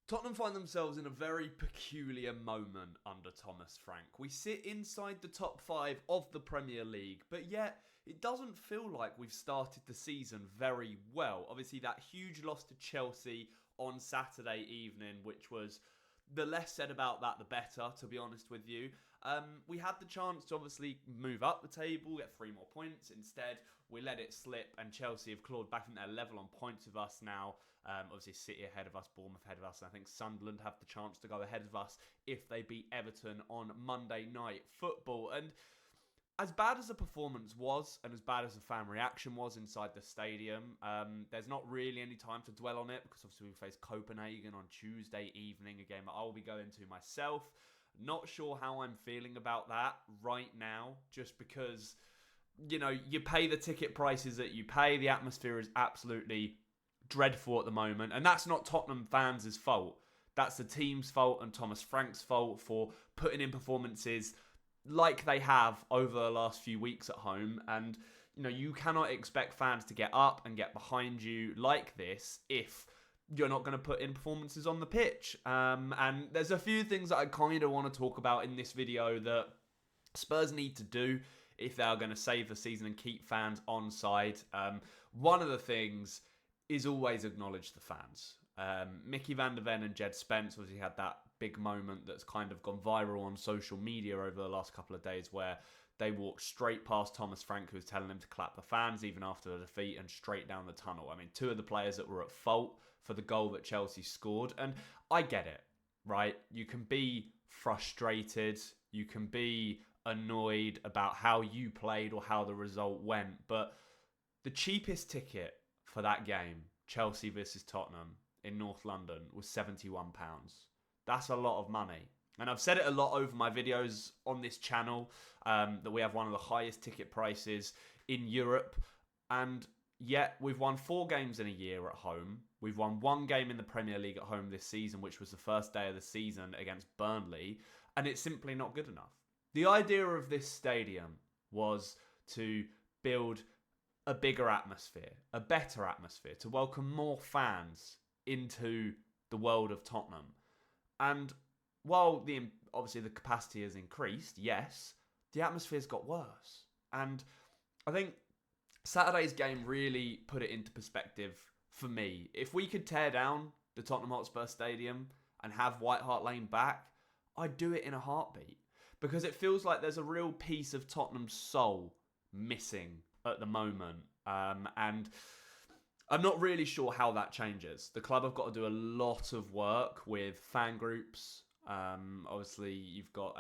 Tottenham find themselves in a very peculiar moment under Thomas Frank. We sit inside the top 5 of the Premier League, but yet it doesn't feel like we've started the season very well. Obviously, that huge loss to Chelsea on Saturday evening, which was the less said about that, the better, to be honest with you. We had the chance to obviously move up the table, get 3 more points. Instead, we let it slip, and Chelsea have clawed back in their level on points with us now. Obviously, City ahead of us, Bournemouth ahead of us, and I think Sunderland have the chance to go ahead of us if they beat Everton on Monday Night Football. And as bad as the performance was, and as bad as the fan reaction was inside the stadium, there's not really any time to dwell on it, because obviously we face Copenhagen on Tuesday evening, a game that I will be going to myself. Not sure how I'm feeling about that right now, just because, you know, you pay the ticket prices that you pay. The atmosphere is absolutely dreadful at the moment, and that's not Tottenham fans' fault. That's the team's fault and Thomas Frank's fault for putting in performances like they have over the last few weeks at home. And, you know, you cannot expect fans to get up and get behind you like this if you're not going to put in performances on the pitch. And there's a few things that I kind of want to talk about in this video that Spurs need to do if they are going to save the season and keep fans on side. One of the things is always acknowledge the fans. Mickey van der Ven and Jed Spence obviously had that big moment that's kind of gone viral on social media over the last couple of days, where they walked straight past Thomas Frank, who was telling them to clap the fans even after the defeat, and straight down the tunnel. I mean, 2 of the players that were at fault for the goal that Chelsea scored. And I get it, right? You can be frustrated, you can be annoyed about how you played or how the result went, but the cheapest ticket for that game, Chelsea versus Tottenham in North London, was £71. That's a lot of money. And I've said it a lot over my videos on this channel, that we have one of the highest ticket prices in Europe. And yet we've won 4 games in a year at home. We've won 1 game in the Premier League at home this season, which was the first day of the season against Burnley. And it's simply not good enough. The idea of this stadium was to build a bigger atmosphere, a better atmosphere, to welcome more fans into the world of Tottenham. And while obviously the capacity has increased, yes, the atmosphere's got worse. And I think Saturday's game really put it into perspective for me. If we could tear down the Tottenham Hotspur Stadium and have White Hart Lane back, I'd do it in a heartbeat. Because it feels like there's a real piece of Tottenham's soul missing at the moment. And I'm not really sure how that changes. The club have got to do a lot of work with fan groups. Obviously, you've got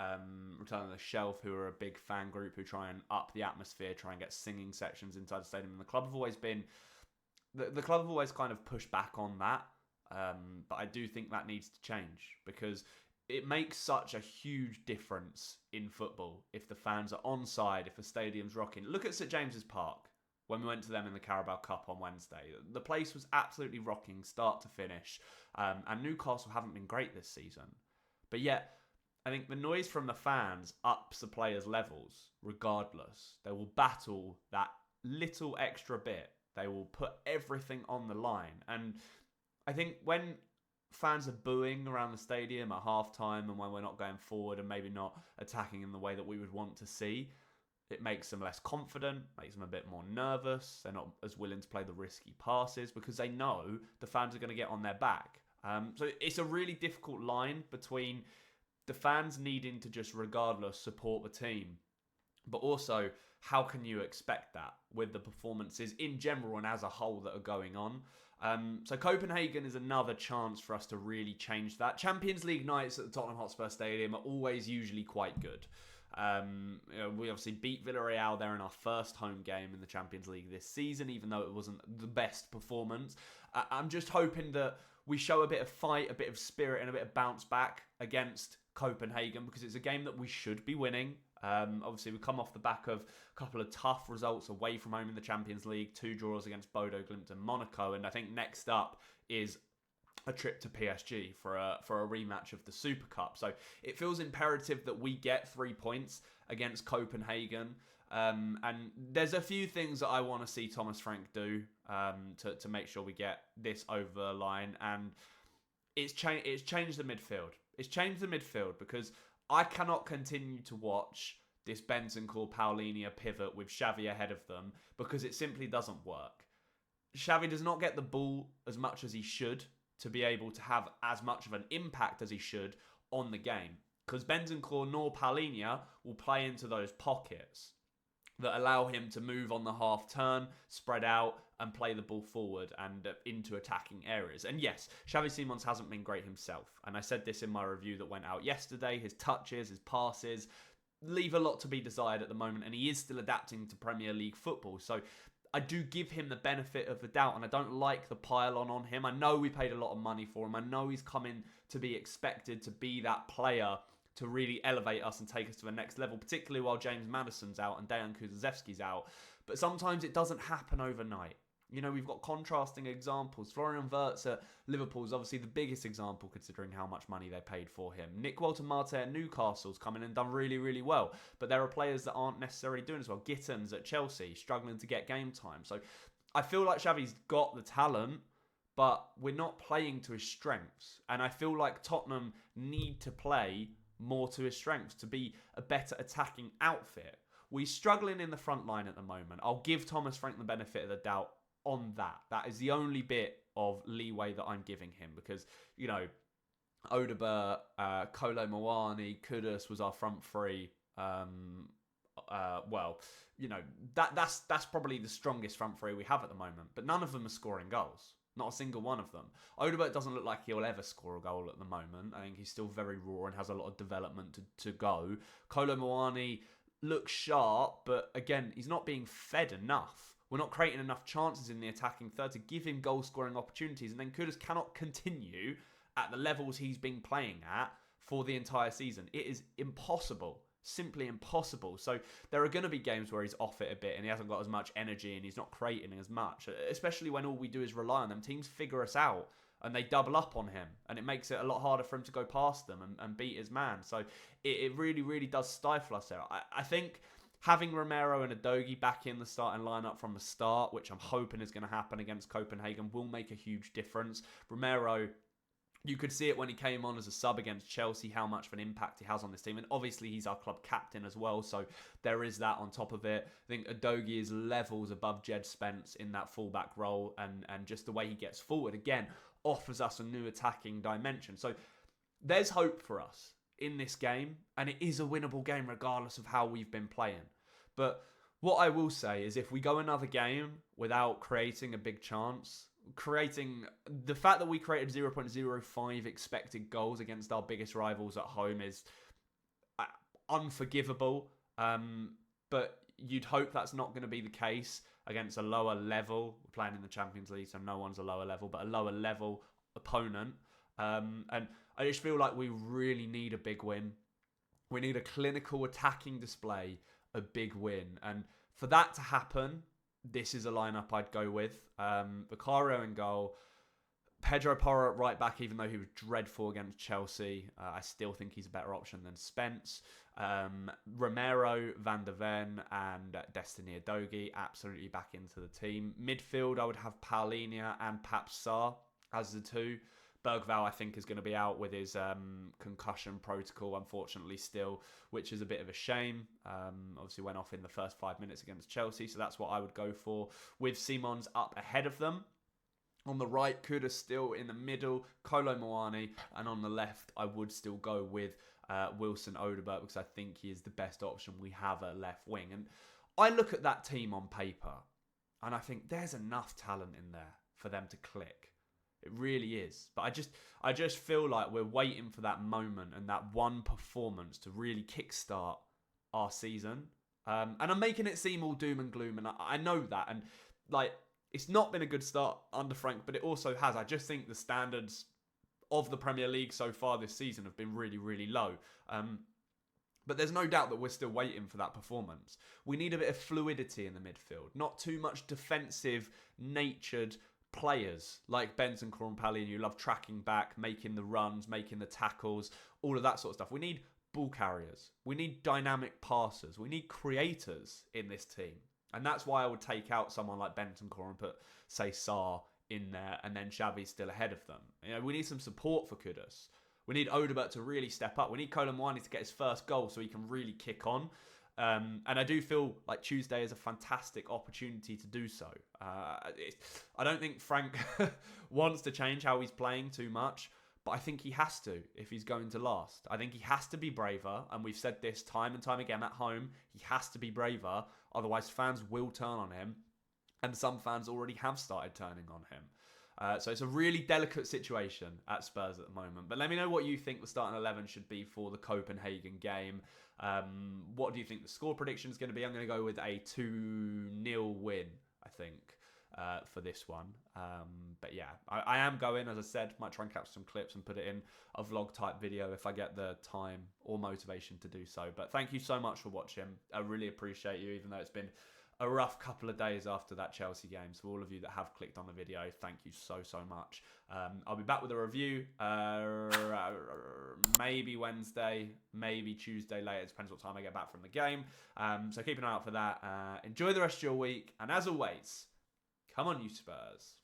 Return on the Shelf, who are a big fan group who try and up the atmosphere, try and get singing sections inside the stadium. And the club have always been... The club have always kind of pushed back on that. But I do think that needs to change, because it makes such a huge difference in football if the fans are on side, if the stadium's rocking. Look at St James's Park when we went to them in the Carabao Cup on Wednesday. The place was absolutely rocking, start to finish. And Newcastle haven't been great this season. But yet, I think the noise from the fans ups the players' levels regardless. They will battle that little extra bit. They will put everything on the line. And I think when fans are booing around the stadium at half-time and when we're not going forward and maybe not attacking in the way that we would want to see, it makes them less confident, makes them a bit more nervous. They're not as willing to play the risky passes because they know the fans are going to get on their back. So it's a really difficult line between the fans needing to just regardless support the team, but also how can you expect that with the performances in general and as a whole that are going on. So Copenhagen is another chance for us to really change that. Champions League nights at the Tottenham Hotspur Stadium are always usually quite good. We obviously beat Villarreal there in our first home game in the Champions League this season, even though it wasn't the best performance. I'm just hoping that we show a bit of fight, a bit of spirit and a bit of bounce back against Copenhagen, because it's a game that we should be winning. Obviously, we come off the back of a couple of tough results away from home in the Champions League, 2 draws against Bodo Glimt and Monaco, and I think next up is a trip to PSG for a rematch of the Super Cup. So it feels imperative that we get 3 points against Copenhagen. And there's a few things that I want to see Thomas Frank do to make sure we get this over the line. And it's changed the midfield. It's changed the midfield because I cannot continue to watch this Bentancur Paulinho pivot with Xavi ahead of them because it simply doesn't work. Xavi does not get the ball as much as he should to be able to have as much of an impact as he should on the game. Because Bentancur nor Paulinho will play into those pockets that allow him to move on the half turn, spread out, and play the ball forward and into attacking areas. And yes, Xavi Simons hasn't been great himself. And I said this in my review that went out yesterday. His touches, his passes leave a lot to be desired at the moment, and he is still adapting to Premier League football. So I do give him the benefit of the doubt, and I don't like the pile on him. I know we paid a lot of money for him. I know he's coming to be expected to be that player to really elevate us and take us to the next level, particularly while James Maddison's out and Dejan Kulusevski's out. But sometimes it doesn't happen overnight. You know, we've got contrasting examples. Florian Wirtz at Liverpool is obviously the biggest example considering how much money they paid for him. Nick Walter-Marte at Newcastle's come in and done really, really well. But there are players that aren't necessarily doing as well. Gittins at Chelsea, struggling to get game time. So I feel like Xavi's got the talent, but we're not playing to his strengths. And I feel like Tottenham need to play more to his strengths to be a better attacking outfit. We're struggling in the front line at the moment. I'll give Thomas Frank the benefit of the doubt on that. That is the only bit of leeway that I'm giving him because, you know, Odegaard, Kolo Muani, Kudus was our front three. Well, you know, that's probably the strongest front three we have at the moment, but none of them are scoring goals. Not a single one of them. Odegaard doesn't look like he'll ever score a goal at the moment. I think he's still very raw and has a lot of development to go. Kolo Muani looks sharp, but again, he's not being fed enough. We're not creating enough chances in the attacking third to give him goal-scoring opportunities. And then Kudus cannot continue at the levels he's been playing at for the entire season. It is impossible. Simply impossible. So there are going to be games where he's off it a bit and he hasn't got as much energy and he's not creating as much, especially when all we do is rely on them. Teams figure us out and they double up on him and it makes it a lot harder for him to go past them and beat his man. So it really, really does stifle us there. I think having Romero and Udogie back in the starting lineup from the start, which I'm hoping is going to happen against Copenhagen, will make a huge difference. Romero, you could see it when he came on as a sub against Chelsea, how much of an impact he has on this team. And obviously, he's our club captain as well, so there is that on top of it. I think Udogie is levels above Jed Spence in that fullback role, and just the way he gets forward, again, offers us a new attacking dimension. So there's hope for us in this game, and it is a winnable game regardless of how we've been playing. But what I will say is if we go another game without creating a big chance, the fact that we created 0.05 expected goals against our biggest rivals at home is unforgivable. But you'd hope that's not going to be the case against a lower level. We're playing in the Champions League, so no one's a lower level, but a lower level opponent. And I just feel like we really need a big win. We need a clinical attacking display, a big win. And for that to happen, this is a lineup I'd go with. Vicario in goal. Pedro Porro at right back, even though he was dreadful against Chelsea. I still think he's a better option than Spence. Romero, Van der Ven, and Destiny Udogie absolutely back into the team. Midfield, I would have Paulinho and Pape Sarr as the two. Bergvall, I think, is going to be out with his concussion protocol, unfortunately, still, which is a bit of a shame. Obviously, went off in the first 5 minutes against Chelsea, so that's what I would go for, with Simons up ahead of them. On the right, Kudus still in the middle, Kolo Muani, and on the left, I would still go with Wilson Odegaard because I think he is the best option we have at left wing. And I look at that team on paper, and I think there's enough talent in there for them to click. It really is. But I just feel like we're waiting for that moment and that one performance to really kickstart our season. And I'm making it seem all doom and gloom, and I know that. And like, it's not been a good start under Frank, but it also has. I just think the standards of the Premier League so far this season have been really, really low. But there's no doubt that we're still waiting for that performance. We need a bit of fluidity in the midfield, not too much defensive-natured players like Bentancur and Paulinho who love tracking back, making the runs, making the tackles, all of that sort of stuff. We need ball carriers. We need dynamic passers. We need creators in this team. And that's why I would take out someone like Bentancur and put, say, Sarr in there, and then Xavi's still ahead of them. You know, we need some support for Kudus. We need Odobert to really step up. We need Kolo Muani to get his first goal so he can really kick on. And I do feel like Tuesday is a fantastic opportunity to do so. I don't think Frank wants to change how he's playing too much, but I think he has to if he's going to last. I think he has to be braver, and we've said this time and time again at home. He has to be braver, otherwise fans will turn on him, and some fans already have started turning on him. So it's a really delicate situation at Spurs at the moment. But let me know what you think the starting 11 should be for the Copenhagen game. What do you think the score prediction is going to be? I'm going to go with a 2-0 win, I think, for this one. But yeah, I am going, as I said, might try and capture some clips and put it in a vlog type video if I get the time or motivation to do so. But thank you so much for watching. I really appreciate you, even though it's been a rough couple of days after that Chelsea game. So all of you that have clicked on the video, thank you so much. I'll be back with a review maybe Wednesday, maybe Tuesday later. It depends what time I get back from the game. So keep an eye out for that. Enjoy the rest of your week. And as always, come on you Spurs.